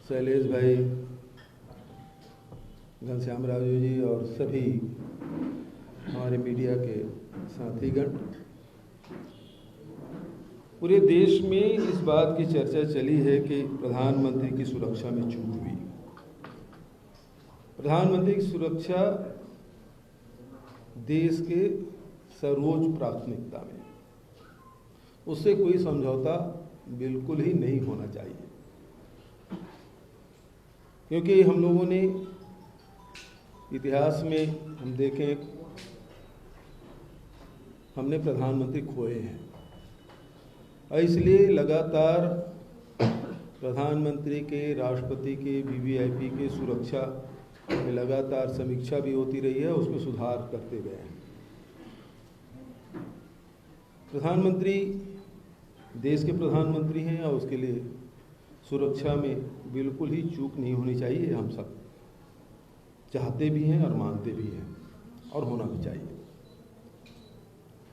शैलेश भाई, घनश्याम राजू जी और सभी हमारे मीडिया के साथीगण, पूरे देश में इस बात की चर्चा चली है कि प्रधानमंत्री की सुरक्षा में चूक हुई। प्रधानमंत्री की सुरक्षा देश के सर्वोच्च प्राथमिकता में, उससे कोई समझौता बिल्कुल ही नहीं होना चाहिए, क्योंकि हम लोगों ने इतिहास में हम देखें, हमने प्रधानमंत्री खोए हैं और इसलिए लगातार प्रधानमंत्री के, राष्ट्रपति के, वीवीआईपी के सुरक्षा में लगातार समीक्षा भी होती रही है, उसमें सुधार करते गए हैं। प्रधानमंत्री देश के प्रधानमंत्री हैं और उसके लिए सुरक्षा में बिल्कुल ही चूक नहीं होनी चाहिए। हम सब चाहते भी हैं और मानते भी हैं और होना भी चाहिए।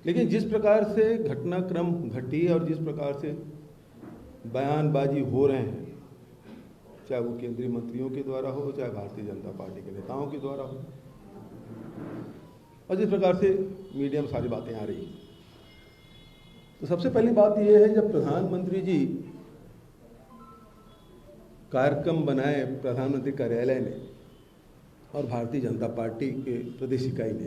लेकिन जिस प्रकार से घटनाक्रम घटी और जिस प्रकार से बयानबाजी हो रहे हैं, चाहे वो केंद्रीय मंत्रियों के द्वारा हो, चाहे भारतीय जनता पार्टी के नेताओं के द्वारा हो, और जिस प्रकार से मीडिया में सारी बातें आ रही हैं, तो सबसे पहली बात यह है, जब प्रधानमंत्री जी कार्यक्रम बनाए प्रधानमंत्री कार्यालय ने और भारतीय जनता पार्टी के प्रदेश इकाई ने,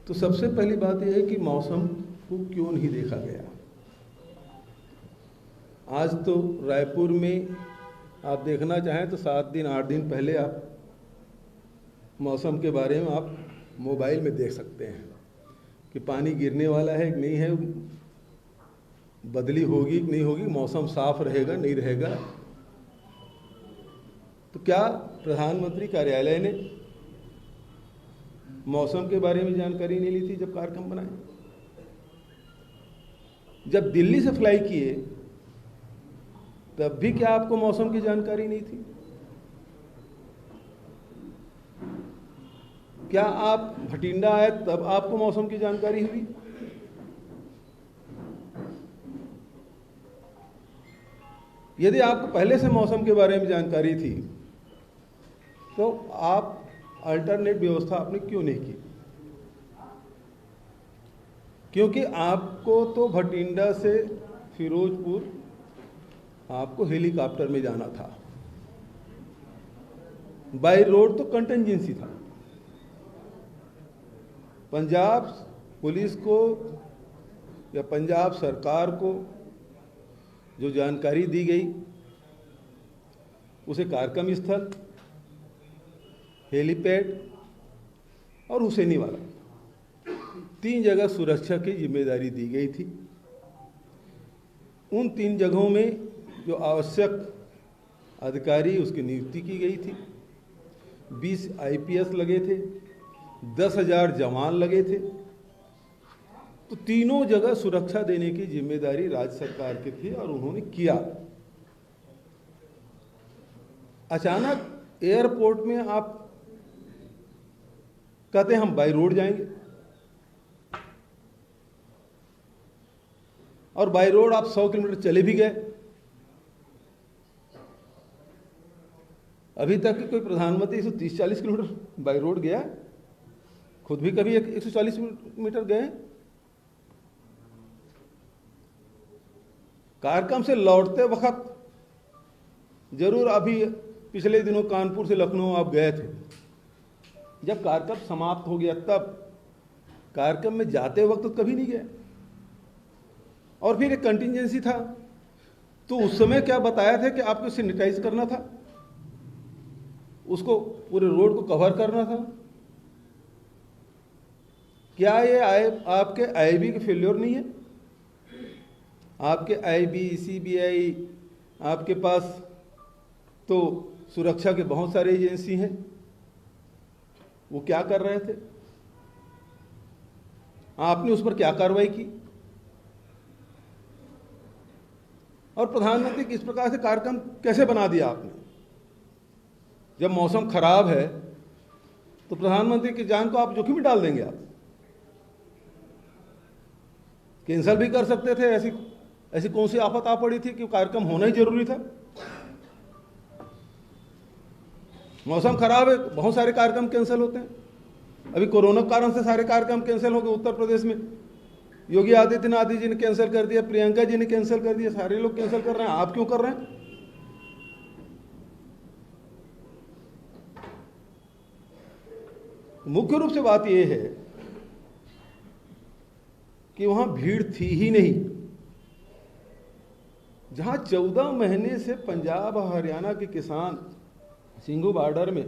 तो सबसे पहली बात यह है कि मौसम को क्यों नहीं देखा गया। आज तो रायपुर में आप देखना चाहें तो 7 दिन 8 दिन पहले आप मौसम के बारे में आप मोबाइल में देख सकते हैं कि पानी गिरने वाला है कि नहीं है, बदली होगी कि नहीं होगी, मौसम साफ रहेगा नहीं रहेगा। तो क्या प्रधानमंत्री कार्यालय ने मौसम के बारे में जानकारी नहीं ली थी जब कार्यक्रम बनाए? जब दिल्ली से फ्लाई किए तब भी क्या आपको मौसम की जानकारी नहीं थी? क्या आप भटिंडा आए तब आपको मौसम की जानकारी हुई? यदि आपको पहले से मौसम के बारे में जानकारी थी तो आप अल्टरनेट व्यवस्था आपने क्यों नहीं की? क्योंकि आपको तो भटिंडा से फिरोजपुर आपको हेलीकॉप्टर में जाना था, बाय रोड तो कंटिजेंसी था। पंजाब पुलिस को या पंजाब सरकार को जो जानकारी दी गई, उसे कार्यक्रम स्थल, हेलीपैड और हुसैनीवाला 3 जगह सुरक्षा की जिम्मेदारी दी गई थी। उन 3 जगहों में जो आवश्यक अधिकारी उसकी नियुक्ति की गई थी, 20 आईपीएस लगे थे, 10,000 जवान लगे थे। तो तीनों जगह सुरक्षा देने की जिम्मेदारी राज्य सरकार की थी और उन्होंने किया। अचानक एयरपोर्ट में आप कहते हैं हम बाय रोड जाएंगे, और बाय रोड आप 100 किलोमीटर चले भी गए। अभी तक कोई प्रधानमंत्री 130-140 किलोमीटर बाय रोड गया? खुद भी कभी 140 मीटर गए? कार्यक्रम से लौटते वक्त जरूर अभी पिछले दिनों कानपुर से लखनऊ आप गए थे, जब कार्यक्रम समाप्त हो गया तब, कार्यक्रम में जाते वक्त तो कभी नहीं गए। और फिर एक कंटिजेंसी था, तो उस समय क्या बताया था कि आपको सैनिटाइज करना था, उसको पूरे रोड को कवर करना था। क्या ये आपके आईबी के फेल्योर नहीं है? आपके आईबी, सीबीआई, आपके पास तो सुरक्षा के बहुत सारे एजेंसी हैं, वो क्या कर रहे थे? आपने उस पर क्या कार्रवाई की? और प्रधानमंत्री किस प्रकार से कार्यक्रम कैसे बना दिया आपने? जब मौसम खराब है तो प्रधानमंत्री की जान को आप जोखिम में डाल देंगे। आप कैंसिल भी कर सकते थे, ऐसी ऐसी कौन सी आफत आ पड़ी थी कि कार्यक्रम होना ही जरूरी था? मौसम खराब है, बहुत सारे कार्यक्रम कैंसिल होते हैं। अभी कोरोना के कारण से सारे कार्यक्रम कैंसिल हो गए उत्तर प्रदेश में। योगी आदित्यनाथ जी ने कैंसिल कर दिया, प्रियंका जी ने कैंसिल कर दिया, सारे लोग कैंसिल कर रहे हैं। आप क्यों कर रहे हैं? मुख्य रूप से बात यह है कि वहां भीड़ थी ही नहीं। जहां 14 महीने से पंजाब और हरियाणा के किसान सिंघू बॉर्डर में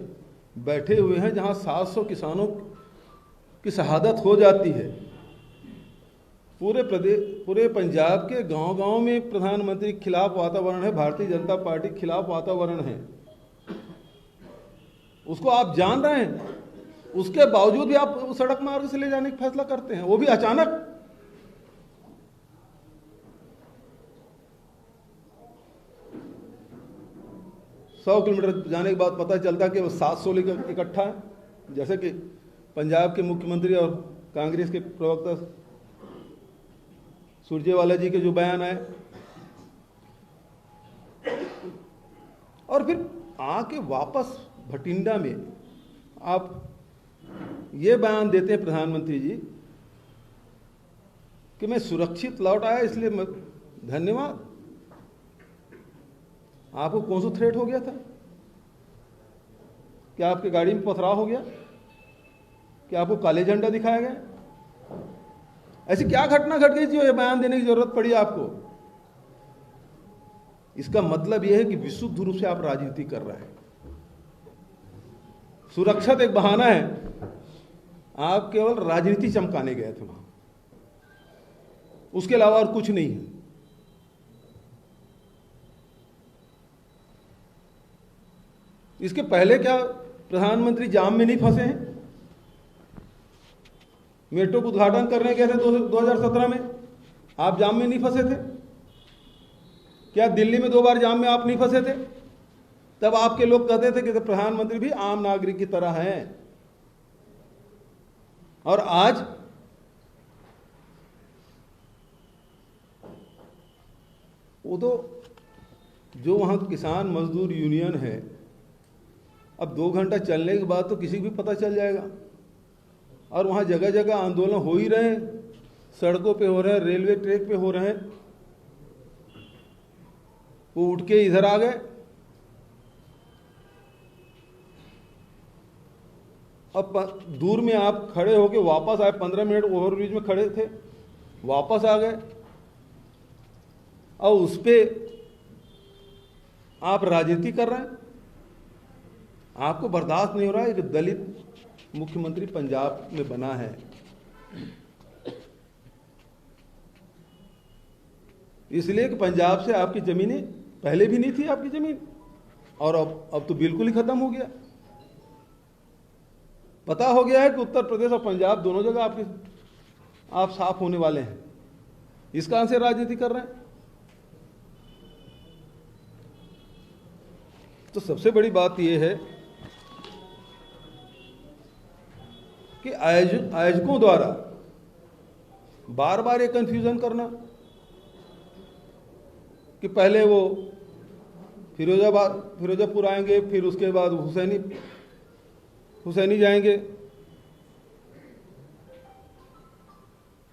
बैठे हुए हैं, जहां 700 किसानों की शहादत हो जाती है, पूरे पंजाब के गांव-गांव में प्रधानमंत्री के खिलाफ वातावरण है, भारतीय जनता पार्टी के खिलाफ वातावरण है। उसको आप जान रहे हैं, उसके बावजूद भी आप सड़क मार्ग से ले जाने का फैसला करते हैं, वो भी अचानक। सौ किलोमीटर जाने के बाद पता चलता कि वो 700 लेकर इकट्ठा है। जैसे कि पंजाब के मुख्यमंत्री और कांग्रेस के प्रवक्ता सुरजेवाला जी के जो बयान आए, और फिर आके वापस भटिंडा में आप ये बयान देते हैं प्रधानमंत्री जी कि मैं सुरक्षित लौट आया इसलिए धन्यवाद। आपको कौन सा थ्रेट हो गया था? क्या आपकी गाड़ी में पथराव हो गया? क्या आपको काले झंडा दिखाया गया? ऐसी क्या घटना घट गई जो ये बयान देने की जरूरत पड़ी आपको? इसका मतलब यह है कि विशुद्ध रूप से आप राजनीति कर रहे हैं। सुरक्षा तो एक बहाना है, आप केवल राजनीति चमकाने गए थे वहां, उसके अलावा और कुछ नहीं है। इसके पहले क्या प्रधानमंत्री जाम में नहीं फंसे हैं? मेट्रो का उद्घाटन करने गए थे 2017 में, आप जाम में नहीं फंसे थे? क्या दिल्ली में 2 बार जाम में आप नहीं फंसे थे? तब आपके लोग कहते थे कि प्रधानमंत्री भी आम नागरिक की तरह हैं। और आज वो तो जो वहां किसान मजदूर यूनियन है, अब 2 घंटा चलने के बाद तो किसी को भी पता चल जाएगा। और वहाँ जगह जगह आंदोलन हो ही रहे हैं, सड़कों पे हो रहे हैं, रेलवे ट्रैक पे हो रहे हैं। वो उठ के इधर आ गए। अब दूर में आप खड़े होके वापस आए, 15 मिनट ओवरब्रिज में खड़े थे, वापस आ गए, और उस पे आप राजनीति कर रहे हैं। आपको बर्दाश्त नहीं हो रहा है कि दलित मुख्यमंत्री पंजाब में बना है। इसलिए कि पंजाब से आपकी जमीनें पहले भी नहीं थी आपकी जमीन, और अब तो बिल्कुल ही खत्म हो गया। पता हो गया है कि उत्तर प्रदेश और पंजाब दोनों जगह आप साफ होने वाले हैं। इस कारण से राजनीति कर रहे हैं। तो सबसे बड़ी बात यह है कि आयोजकों द्वारा बार बार ये कंफ्यूजन करना कि पहले वो फिरोजापुर आएंगे, फिर उसके बाद हुसैनी जाएंगे,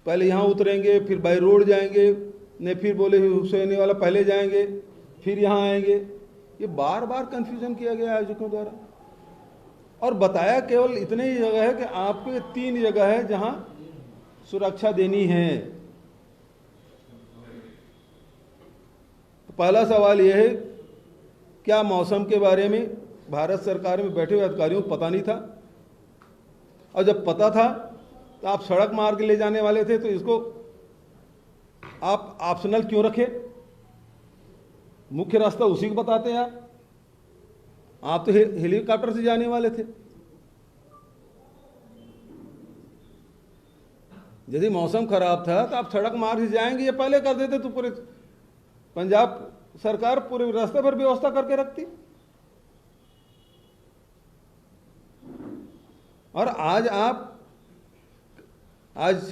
पहले यहाँ उतरेंगे, फिर बाई रोड जाएंगे, ने फिर बोले हुसैनी वाला पहले जाएंगे, फिर यहाँ आएंगे। ये बार बार कंफ्यूजन किया गया आयोजकों द्वारा, और बताया केवल इतने ही जगह है कि आपको 3 जगह है जहां सुरक्षा देनी है। तो पहला सवाल यह है, क्या मौसम के बारे में भारत सरकार में बैठे हुए अधिकारियों को पता नहीं था? और जब पता था तो आप सड़क मार्ग ले जाने वाले थे, तो इसको आप ऑप्शनल क्यों रखे? मुख्य रास्ता उसी को बताते हैं आप तो हेलीकॉप्टर से जाने वाले थे। यदि मौसम खराब था तो आप सड़क मार्ग से जाएंगे, ये पहले कर देते तो पूरे पंजाब सरकार पूरे रास्ते पर व्यवस्था करके रखती। और आज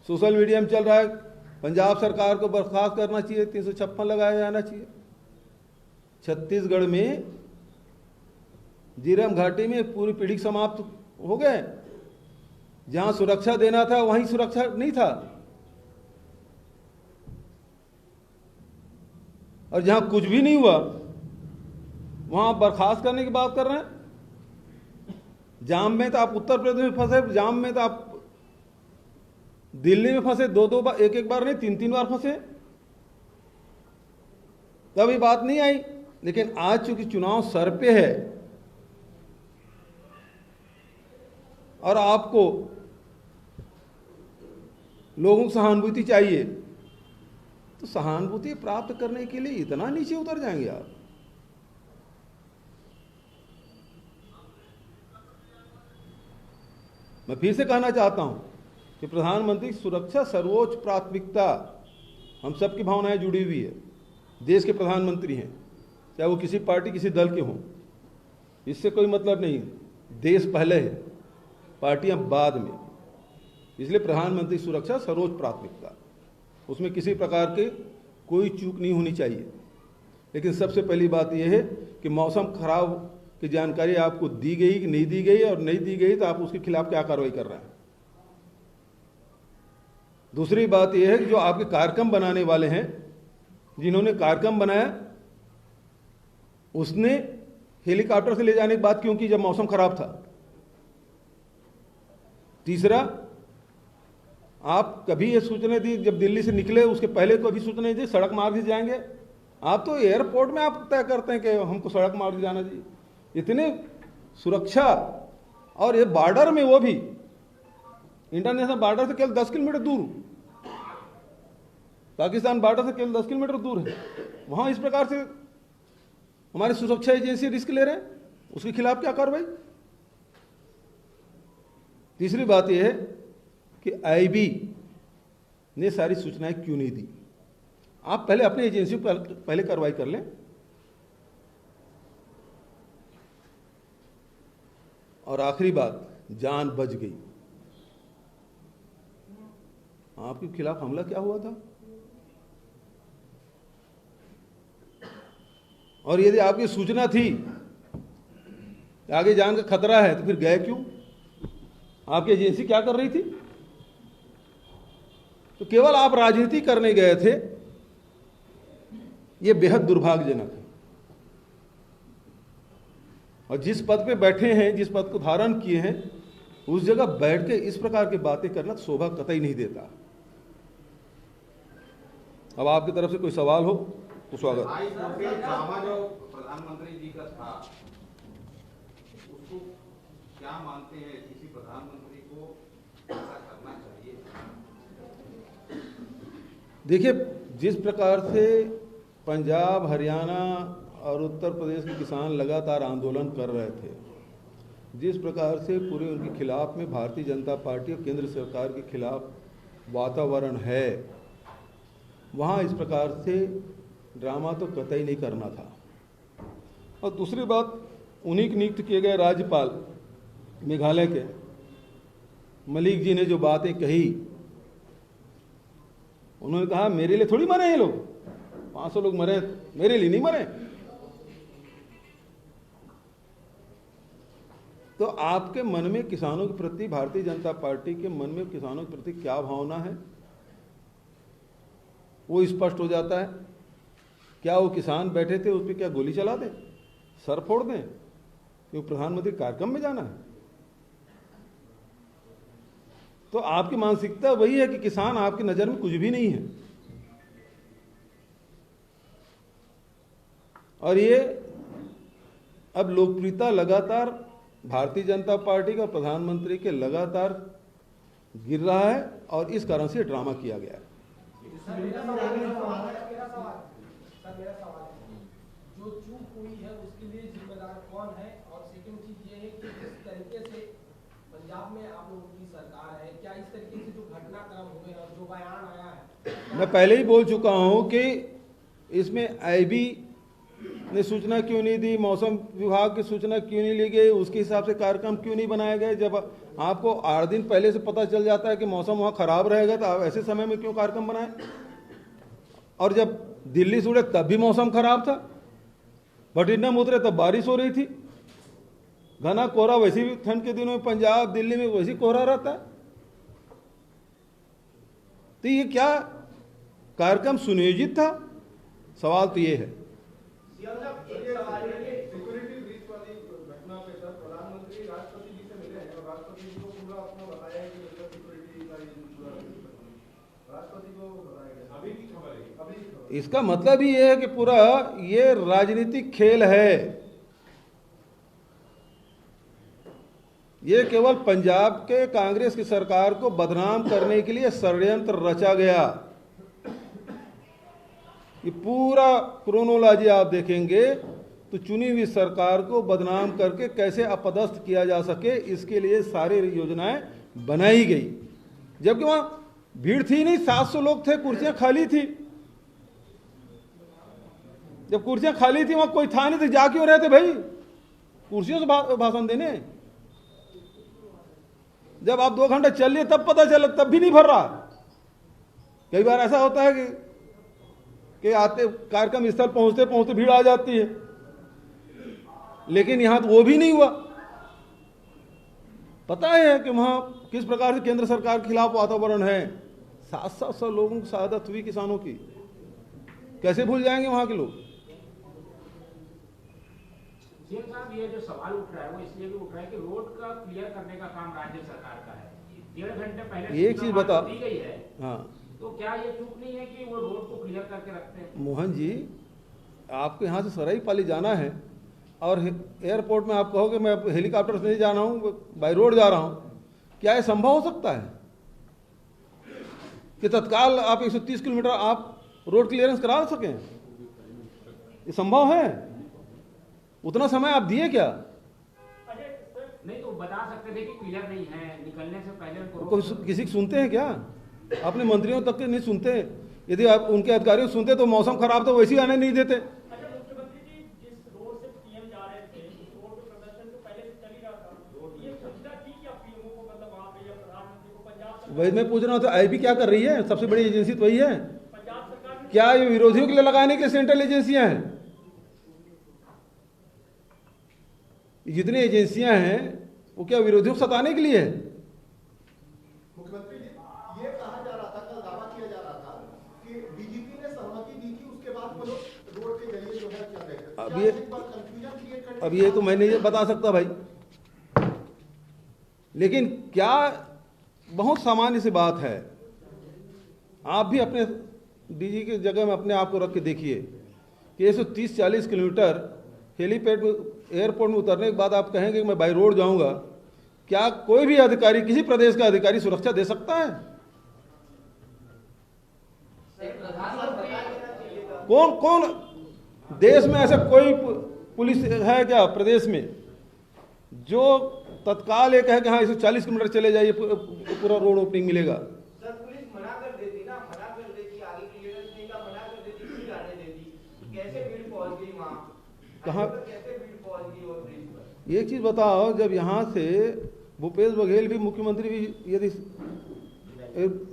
सोशल मीडिया में चल रहा है पंजाब सरकार को बर्खास्त करना चाहिए, 356 लगाया जाना चाहिए। छत्तीसगढ़ में झीरम घाटी में पूरी पीढ़ी समाप्त हो गए। जहां सुरक्षा देना था वहीं सुरक्षा नहीं था, और जहां कुछ भी नहीं हुआ वहां बर्खास्त करने की बात कर रहे हैं। जाम में तो आप उत्तर प्रदेश में फंसे, जाम में तो आप दिल्ली में फंसे, दो बार, एक बार नहीं 3 बार फंसे, तभी बात नहीं आई। लेकिन आज चूंकि चुनाव सर पे है और आपको लोगों की सहानुभूति चाहिए, तो सहानुभूति प्राप्त करने के लिए इतना नीचे उतर जाएंगे आप? मैं फिर से कहना चाहता हूं कि प्रधानमंत्री की सुरक्षा सर्वोच्च प्राथमिकता, हम सबकी भावनाएं जुड़ी हुई है। देश के प्रधानमंत्री हैं, चाहे वो किसी पार्टी किसी दल के हों, इससे कोई मतलब नहीं। देश पहले है, पार्टियां बाद में। इसलिए प्रधानमंत्री सुरक्षा सर्वोच्च प्राथमिकता, उसमें किसी प्रकार के कोई चूक नहीं होनी चाहिए। लेकिन सबसे पहली बात यह है कि मौसम खराब की जानकारी आपको दी गई कि नहीं दी गई, और नहीं दी गई तो आप उसके खिलाफ क्या कार्रवाई कर रहे हैं। दूसरी बात यह है कि जो आपके कार्यक्रम बनाने वाले हैं, जिन्होंने कार्यक्रम बनाया, उसने हेलीकॉप्टर से ले जाने की बात क्यों की जब मौसम खराब था। तीसरा, आप कभी ये सूचना दी जब दिल्ली से निकले उसके पहले कभी सूचना दी सड़क मार्ग से जाएंगे? आप तो एयरपोर्ट में आप तय करते हैं कि हमको सड़क मार्ग से जाना चाहिए। इतने सुरक्षा, और ये बॉर्डर में, वो भी इंटरनेशनल बॉर्डर से केवल 10 किलोमीटर दूर, पाकिस्तान बॉर्डर से केवल 10 किलोमीटर दूर है, वहां इस प्रकार से हमारी सुरक्षा एजेंसी रिस्क ले रहे हैं, उसके खिलाफ क्या कार्रवाई? तीसरी बात यह है कि आईबी ने सारी सूचनाएं क्यों नहीं दी? आप पहले अपनी एजेंसी पर पहले कार्रवाई कर लें। और आखिरी बात, जान बच गई। आपके खिलाफ हमला क्या हुआ था? और यदि आपकी सूचना थी कि आगे जान का खतरा है, तो फिर गए क्यों? आपकी एजेंसी क्या कर रही थी? तो केवल आप राजनीति करने गए थे। यह बेहद दुर्भाग्यजनक है। और जिस पद पे बैठे हैं, जिस पद को धारण किए हैं, उस जगह बैठ के इस प्रकार की बातें करना शोभा कतई नहीं देता। अब आपकी तरफ से कोई सवाल हो तो स्वागत। जो प्रधानमंत्री जी का था, उसको क्या मानते हैं, किसी प्रधानमंत्री को ऐसा करना चाहिए? देखिए, जिस प्रकार से पंजाब, हरियाणा और उत्तर प्रदेश के किसान लगातार आंदोलन कर रहे थे, जिस प्रकार से पूरे उनके खिलाफ में भारतीय जनता पार्टी और केंद्र सरकार के खिलाफ वातावरण है, वहाँ इस प्रकार से ड्रामा तो कतई नहीं करना था। और दूसरी बात, उन्हीं के नियुक्त किए गए राज्यपाल मेघालय के मलिक जी ने जो बातें कही, उन्होंने कहा मेरे लिए थोड़ी मरे हैं लोग, 500 लोग मरे, मेरे लिए नहीं मरे। तो आपके मन में किसानों के प्रति, भारतीय जनता पार्टी के मन में किसानों के प्रति क्या भावना है, वो स्पष्ट हो जाता है। क्या वो किसान बैठे थे, उस पर क्या गोली चला दें, सर फोड़ दें, क्योंकि प्रधानमंत्री कार्यक्रम में जाना है? तो आपकी मानसिकता वही है कि किसान आपकी नजर में कुछ भी नहीं है। और ये अब लोकप्रियता लगातार भारतीय जनता पार्टी का, प्रधानमंत्री के लगातार गिर रहा है, और इस कारण से ड्रामा किया गया है। मेरा सवाल है, जो चूक हुई है उसके लिए जिम्मेदार कौन है? और सेकंड चीज ये है कि जिस तरीके से पंजाब में आप लोगों की सरकार है, क्या इस तरीके से जो घटनाक्रम हुए और जो बयान आया है, मैं पहले ही बोल चुका हूं कि इसमें आईबी ने सूचना क्यों नहीं दी, मौसम विभाग की सूचना क्यों नहीं ली गई, उसके हिसाब से कार्यक्रम क्यों नहीं बनाए गए। जब आपको 8 दिन पहले से पता चल जाता है कि मौसम वहाँ खराब रहेगा तो आप ऐसे समय में क्यों कार्यक्रम बनाए। और जब दिल्ली से उड़े तब भी मौसम खराब था, भटिंडा में उतरे तब बारिश हो रही थी, घना कोहरा, वैसे भी ठंड के दिनों में पंजाब दिल्ली में वैसे कोहरा रहता है। तो ये क्या कार्यक्रम सुनियोजित था? सवाल तो ये है। सिक्योरिटी ब्रीच वाली घटना पे सर प्रधानमंत्री राष्ट्रपति जी से मिले हैं और राष्ट्रपति जी को पूरा अपना बताया है कि सिक्योरिटी का राष्ट्रपति को बताया गया। अभी की खबर है, अभी की खबर। इसका मतलब ही ये है कि पूरा ये राजनीतिक खेल है। ये केवल पंजाब के कांग्रेस की सरकार को बदनाम करने के लिए षड्यंत्र रचा गया। ये पूरा क्रोनोलॉजी आप देखेंगे तो चुनी हुई सरकार को बदनाम करके कैसे अपदस्थ किया जा सके, इसके लिए सारी योजनाएं बनाई गई। जबकि वहां भीड़ थी नहीं, 700 लोग थे, कुर्सियां खाली थी। जब कुर्सियां खाली थी वहां कोई था नहीं तो जा क्यों रहे थे भाई कुर्सियों से भाषण देने। जब आप 2 घंटे चल लिए तब पता चला, तब भी नहीं भर रहा। कई बार ऐसा होता है कि आते कार्यक्रम स्थल पहुंचते पहुंचते भीड़ आ जाती है, लेकिन यहां तो वो भी नहीं हुआ। पता है कि वहां किस प्रकार से केंद्र सरकार के खिलाफ वातावरण है। 700 लोगों की शहादत हुई किसानों की, कैसे भूल जाएंगे वहां के लोग। सीएम साहब, ये जो सवाल उठ रहा है वो इसलिए भी उठ रहा है कि रोड का क्लियर करने का काम राज्य सरकार का है। 1.5 घंटे पहले एक चीज बता, दी गई है, हाँ, तो क्या ये चूक नहीं है कि वो रोड को क्लियर करके रखते हैं? मोहन जी, आपको यहाँ से सराईपाली जाना है और एयरपोर्ट में आप कहोगे मैं हेलीकॉप्टर से नहीं जा रहा हूँ, बाई रोड जा रहा हूँ, क्या ये संभव हो सकता है कि तत्काल आप 130 किलोमीटर आप रोड क्लियरेंस करा सकें? ये संभव है? उतना समय आप दिए क्या? नहीं तो बता सकते थे कि क्लियर नहीं है, निकलने से पहले कोई किसी की सुनते हैं क्या? अपने मंत्रियों तक के नहीं सुनते। यदि आप उनके अधिकारियों सुनते तो मौसम खराब तो वैसे ही आने नहीं देते। अच्छा मुख्यमंत्री जी, जिस रोड से पीएम जा रहे थे उस रोड पे प्रदर्शन तो पहले से चल ही रहा था, ये सुविधा थी क्या पीएमओ को, मतलब वहां पे या प्रधानमंत्री को? पंजाब वही मैं पूछ रहा हूँ, तो आईबी क्या कर रही है? सबसे बड़ी एजेंसी तो वही है। पंजाब सरकार ने क्या ये विरोधियों के लिए लगाने के लिए सेंट्रल एजेंसियां हैं? जितनी एजेंसियां हैं वो क्या विरोधियों को सताने के लिए है? मुख्यमंत्री जी, ये कहा जा रहा था, कल दावा किया जा रहा था कि डीजीपी ने सहमति दी थी, उसके बाद वो लोग रोड के जरिए जो है चल रहे थे। अब क्या ये- एक बार कंफ्यूजन क्रिएट करने अब ये तो मैं नहीं बता सकता भाई, लेकिन क्या बहुत सामान्य सी बात है। आप भी अपने डीजी की जगह में अपने आप को रख के देखिए कि 130-40 किलोमीटर हेलीपैड में एयरपोर्ट में उतरने के बाद आप कहेंगे कि मैं बाई रोड जाऊंगा, क्या कोई भी अधिकारी, किसी प्रदेश का अधिकारी सुरक्षा दे सकता है? कौन कौन देश में ऐसा कोई पुलिस है क्या प्रदेश में जो तत्काल ये कहे कि हाँ 140 किलोमीटर चले जाइए पूरा रोड ओपनिंग मिलेगा? सर पुलिस मना कर देती ना, मना कर देती, आगे क्लियरेंस नहीं का मना कर देती, फिर आने देती। कैसे भीड़ पहुंच गई वहां? कहाँ? कैसे भीड़ पहुंच गई और ब्रिज पर? एक चीज बताओ, जब यहाँ से भूपेश बघेल भी मुख्यमंत्री भी यदि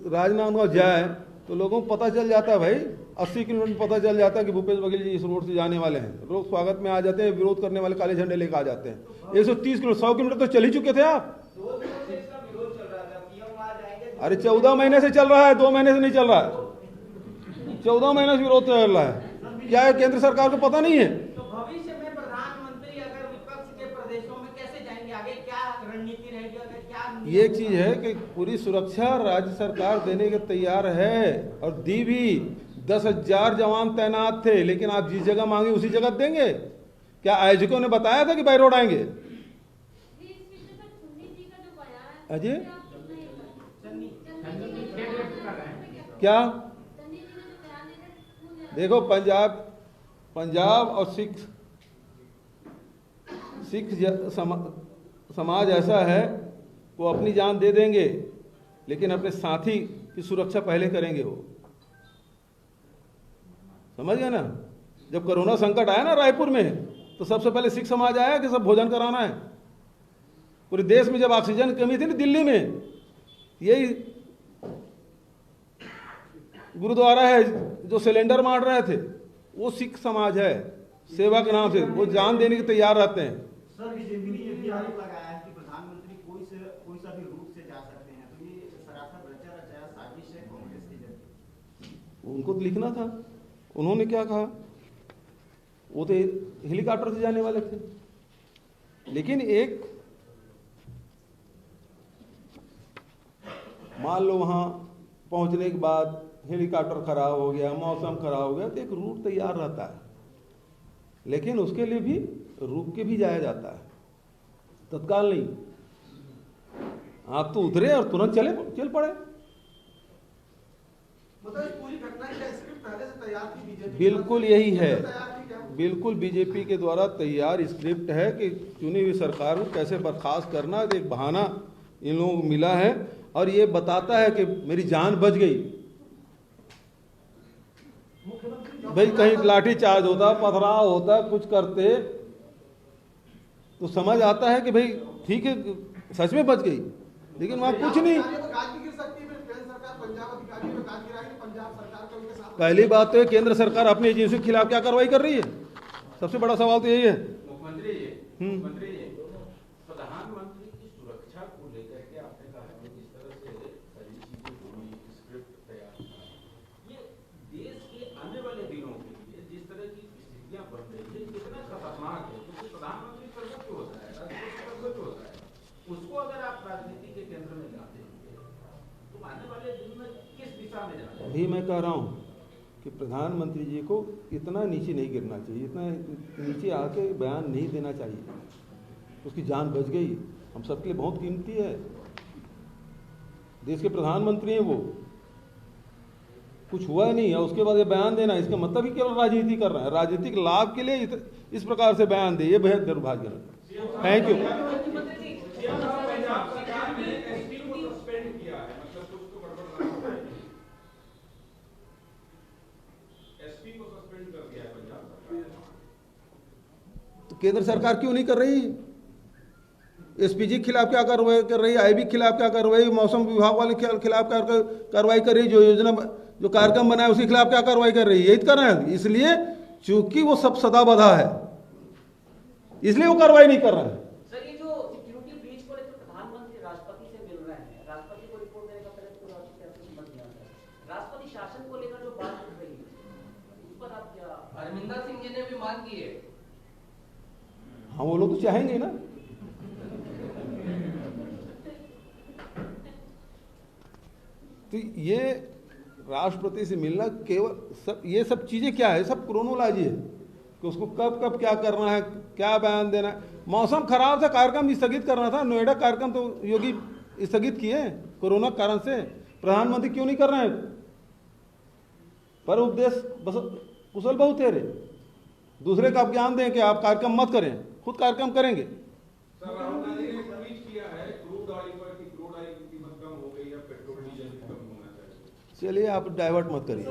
राजनांदगांव जाए तो लोगों को पता चल जाता है भाई, 80 किलोमीटर में पता चल जाता है कि भूपेश बघेल जी इस रोड से जाने वाले हैं। लोग स्वागत में आ जाते हैं, विरोध करने वाले काले झंडे लेकर आ जाते हैं। 130 किलोमीटर 100 किलोमीटर तो चल ही चुके थे आप। 2 दिनों से इसका विरोध चल रहा था, पीएम वहां जाएंगे। अरे 14 महीने से चल रहा है, 2 महीने से नहीं चल रहा है, 14 महीने से विरोध चल रहा है। क्या है केंद्र सरकार को पता नहीं है? तो भविष्य में प्रधानमंत्री अगर विपक्ष के प्रदेशों में कैसे जाएंगे, आगे क्या रणनीति रहेगी, अगर क्या ये एक चीज है कि पूरी सुरक्षा राज्य सरकार देने के तैयार है और दी भी। 10,000 जवान तैनात थे, लेकिन आप जिस जगह मांगे उसी जगह देंगे? क्या आयोजकों ने बताया था कि बाई रोड आएंगे? अजय क्या देखो, पंजाब और सिख समाज ऐसा है, वो अपनी जान दे देंगे लेकिन अपने साथी की सुरक्षा पहले करेंगे। वो समझ गए ना? जब कोरोना संकट आया ना रायपुर में, तो सबसे पहले सिख समाज आया कि सब भोजन कराना है। पूरे देश में जब ऑक्सीजन की कमी थी ना दिल्ली में, यही गुरुद्वारा है जो सिलेंडर मार रहे थे, वो सिख समाज है। सेवा के नाम से वो जान देने के तैयार रहते हैं। सर बीजेपी ने ये भी आरोप लगाया है कि प्रधानमंत्री कोई सा भी रूप से जा सकते हैं, तो ये सरासर रचा रचाया साजिश है कांग्रेस की जब। उनको तो लिखना था, उन्होंने क्या कहा, वो तो हेलीकॉप्टर से जाने वाले थे। लेकिन एक मान लो वहां पहुंचने के बाद हेलीकॉप्टर खराब हो गया, मौसम खराब हो गया, तो एक रूट तैयार रहता है, लेकिन उसके लिए भी रुक के भी जाया जाता है, तत्काल नहीं। आप तो उतरे और तुरंत चल पड़े। मतलब इस पूरी घटना की स्क्रिप्ट पहले से तैयार थी बीजेपी? बिल्कुल यही है, तैयार थी क्या? बिल्कुल बीजेपी के द्वारा तैयार स्क्रिप्ट है कि चुनी हुई सरकार को कैसे बर्खास्त करना। एक बहाना इन लोगों को मिला है और ये बताता है कि मेरी जान बच गई। भाई कहीं लाठी चार्ज होता, पथराव होता, कुछ करते तो समझ आता है कि भाई ठीक है सच में बच गई, लेकिन वहां कुछ नहीं। पहली बात तो है केंद्र सरकार अपनी एजेंसी के खिलाफ क्या कार्रवाई कर रही है, सबसे बड़ा सवाल तो यही है। मुख्यमंत्री जी, प्रधानमंत्री की सुरक्षा को लेकर के आपने कहा कि जिस तरह से सारी चीजें हुई, स्क्रिप्ट तैयार था, ये देश के आने वाले दिनों के लिए जिस तरह की स्थितियां बन रही है कितना खतरनाक है। क्योंकि प्रधानमंत्री सर्वोच्च होता है, राष्ट्रपति सर्वोच्च होता है, उसको अगर आप राजनीति के केंद्र में जाते हैं तो आने वाले दिन में किस दिशा में जाना है। अभी मैं कह रहा हूँ कि प्रधानमंत्री जी को इतना नीचे नहीं गिरना चाहिए, इतना नीचे आके बयान नहीं देना चाहिए। उसकी जान बच गई, हम सबके लिए बहुत कीमती है। देश के प्रधानमंत्री हैं वो, कुछ हुआ नहीं है उसके बाद ये बयान देना, इसका मतलब ही केवल राजनीति कर रहे हैं, राजनीतिक लाभ के लिए इस प्रकार से बयान दे, ये बेहद दुर्भाग्यजनक। Thank you. तो केंद्र सरकार क्यों नहीं कर रही? एसपीजी के खिलाफ क्या कार्रवाई कर रही है, आईबी के खिलाफ क्या कार्रवाई, मौसम विभाग वाले के खिलाफ क्या कार्रवाई कर रही है, जो योजना जो कार्यक्रम बनाए उसके खिलाफ क्या कार्रवाई कर रही है, यही कर रहे हैं। इसलिए चूंकि वो सब सदा बधा है, इसलिए वो कार्रवाई नहीं कर रहे हैं। सर ये जो सिक्योरिटी ब्रीच को लेकर प्रधानमंत्री राष्ट्रपति से मिल रहे हैं, राष्ट्रपति को रिपोर्ट देने का पहले तो मत दिया है, राष्ट्रपति शासन को लेकर जो बात उठ रही है उस पर आप क्या? अरविंदर सिंह जी ने भी मांग की है। हाँ वो लोग तो चाहेंगे ना। तो ये राष्ट्रपति से मिलना केवल ये सब चीजें क्या है, सब क्रोनोलॉजी है कि उसको कब कब क्या करना है, क्या बयान देना है। मौसम खराब था, कार्यक्रम स्थगित करना था, नोएडा कार्यक्रम तो योगी स्थगित किए कोरोना कारण से, प्रधानमंत्री क्यों नहीं कर रहे हैं? पर उपदेश बस कुशल बहुत है रे, दूसरे का आप ज्ञान दें कि आप कार्यक्रम मत करें, खुद कार्यक्रम करेंगे। सर राहुल गांधी ने ट्वीट किया है क्रूड ऑयल पर कि क्रूड ऑयल की कीमत कम हो गई है, पेट्रोल डीजल भी कम होना चाहिए। चलिए आप डाइवर्ट मत करिए।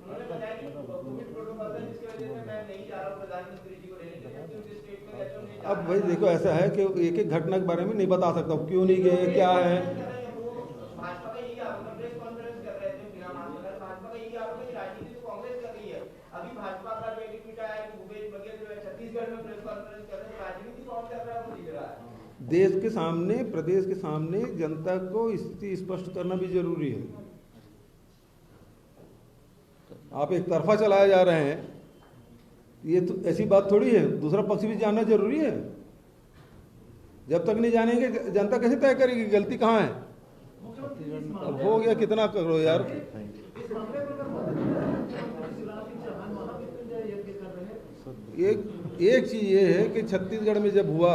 उन्होंने बताया कि कोविड प्रोटोकॉल है जिसकी वजह से मैं नहीं जा रहा हूं प्रधानमंत्री जी को लेने के लिए, क्योंकि स्टेटमेंट ऐसा नहीं जा रहा। अब भाई देखो ऐसा है कि एक एक घटना के बारे में नहीं बता सकता, क्यों नहीं गए, क्या है। भाजपा का यही आरोप है, प्रेस कॉन्फ्रेंस कर रहे थे बिना मास्क लगाए, भाजपा का यही आरोप है कि राजनीति तो कांग्रेस कर रही है। अभी भाजपा का जो ट्वीट आया है कि भूपेश बघेल जो है छत्तीसगढ़ में प्रेस कॉन्फ्रेंस कर रहे हैं, राजनीति कौन कर रहा है वो दिख रहा है। देश के सामने, प्रदेश के सामने जनता को स्थिति स्पष्ट करना भी जरूरी है। आप एक तरफा चलाए जा रहे हैं, ये तो ऐसी बात थोड़ी है, दूसरा पक्ष भी जानना जरूरी है। जब तक नहीं जानेंगे जनता कैसे तय करेगी गलती कहाँ है। अब हो गया, कितना करो यार। एक चीज ये है कि छत्तीसगढ़ में जब हुआ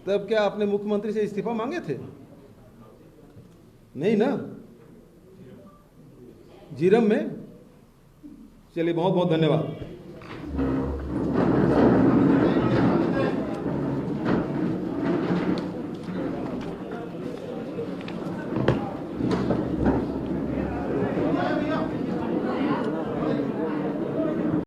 तब क्या आपने मुख्यमंत्री से इस्तीफा मांगे थे? नहीं ना, जीरम में। चलिए बहुत बहुत धन्यवाद।